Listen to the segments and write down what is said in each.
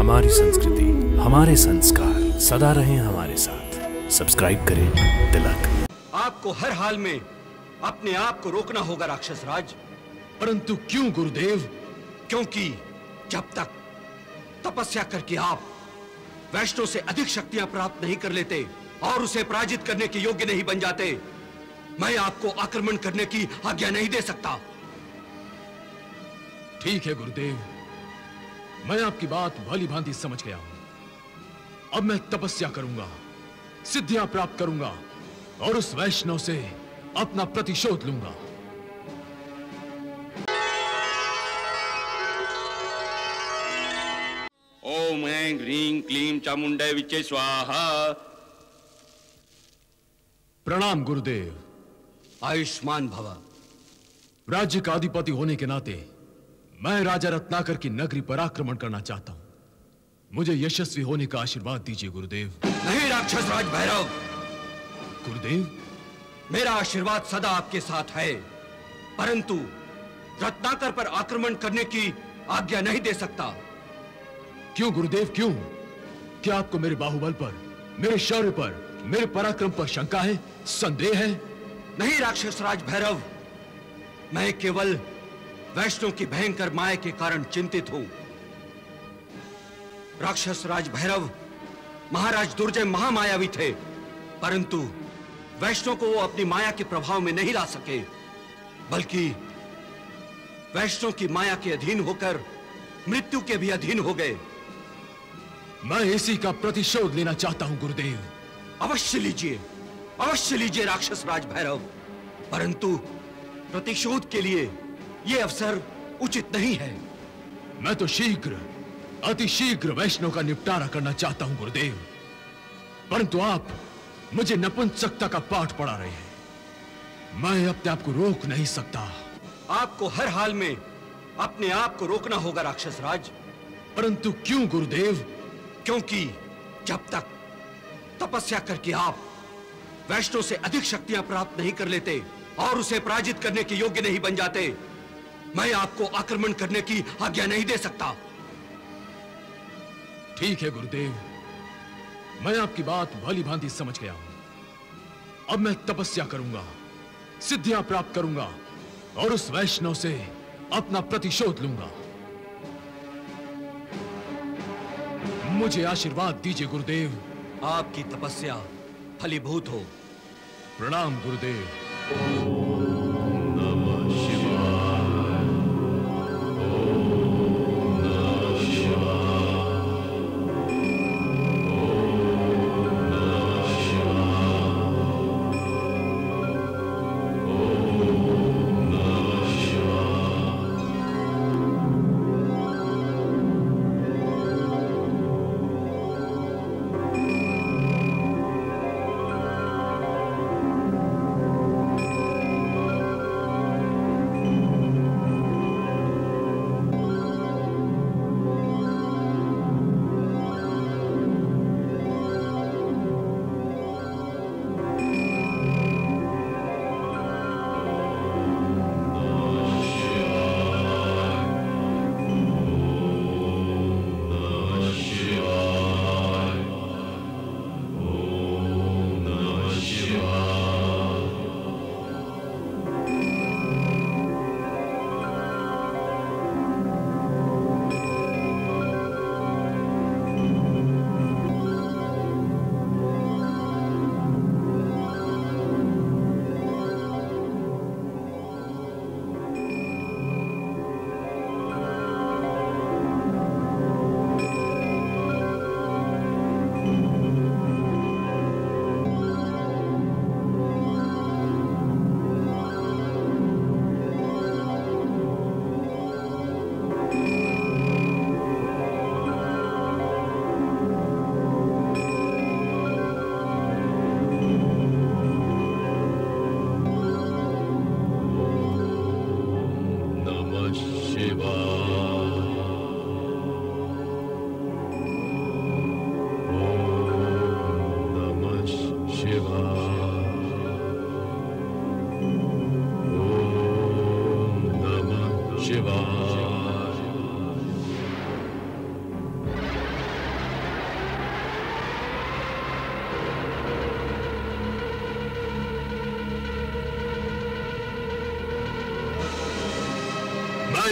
हमारी संस्कृति, हमारे संस्कार सदा रहें हमारे साथ। सब्सक्राइब करें तिलक। आपको हर हाल में अपने आप को रोकना होगा राक्षस राज। परंतु क्यों गुरुदेव? क्योंकि जब तक तपस्या करके आप वैष्णव से अधिक शक्तियां प्राप्त नहीं कर लेते और उसे पराजित करने के योग्य नहीं बन जाते, मैं आपको आक्रमण करने की आज्ञा नहीं दे सकता। ठीक है गुरुदेव, मैं आपकी बात भली भांति समझ गया हूं। अब मैं तपस्या करूंगा, सिद्धियां प्राप्त करूंगा और उस वैष्णव से अपना प्रतिशोध लूंगा। ओम ऐं ह्रीं क्लीं चामुंडै विचे स्वाहा। प्रणाम गुरुदेव। आयुष्मान भव। राज्य का अधिपति होने के नाते मैं राजा रत्नाकर की नगरी पर आक्रमण करना चाहता हूं। मुझे यशस्वी होने का आशीर्वाद दीजिए गुरुदेव। नहीं राक्षस राज भैरव। गुरुदेव, मेरा आशीर्वाद सदा आपके साथ है, परंतु रत्नाकर पर आक्रमण करने की आज्ञा नहीं दे सकता। क्यों गुरुदेव, क्यों? क्या आपको मेरे बाहुबल पर, मेरे शौर्य पर, मेरे पराक्रम पर शंका है, संदेह है? नहीं राक्षस राज भैरव, मैं केवल वैष्णव की भयंकर माया के कारण चिंतित हूं। राक्षस राज भैरव, महाराज दुर्जय महामायावी थे, परंतु वैष्णव को वो अपनी माया के प्रभाव में नहीं ला सके, बल्कि वैष्णव की माया के अधीन होकर मृत्यु के भी अधीन हो गए। मैं इसी का प्रतिशोध लेना चाहता हूं गुरुदेव। अवश्य लीजिए, अवश्य लीजिए राक्षस राज भैरव, परंतु प्रतिशोध के लिए यह अवसर उचित नहीं है। मैं तो शीघ्र, अति शीघ्र वैष्णव का निपटारा करना चाहता हूं गुरुदेव, परंतु आप मुझे नपुंसकता का पाठ पढ़ा रहे हैं। मैं अपने आप को रोक नहीं सकता। आपको हर हाल में अपने आप को रोकना होगा राक्षस राज। परंतु क्यों गुरुदेव? क्योंकि जब तक तपस्या करके आप वैष्णव से अधिक शक्तियां प्राप्त नहीं कर लेते और उसे पराजित करने के योग्य नहीं बन जाते, मैं आपको आक्रमण करने की आज्ञा नहीं दे सकता। ठीक है गुरुदेव, मैं आपकी बात भली भांति समझ गया हूं। अब मैं तपस्या करूंगा, सिद्धियां प्राप्त करूंगा और उस वैष्णव से अपना प्रतिशोध लूंगा। मुझे आशीर्वाद दीजिए गुरुदेव। आपकी तपस्या फलीभूत हो। प्रणाम गुरुदेव।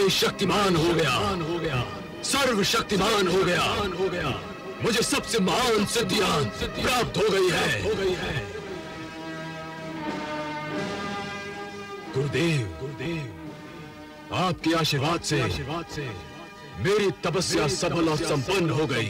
मैं शक्तिमान हो गया, सर्वशक्तिमान हो गया। मुझे सबसे महान सिद्धियां प्राप्त हो गई है। गुरुदेव, आपके आशीर्वाद से मेरी तपस्या सफल और संपन्न हो गई।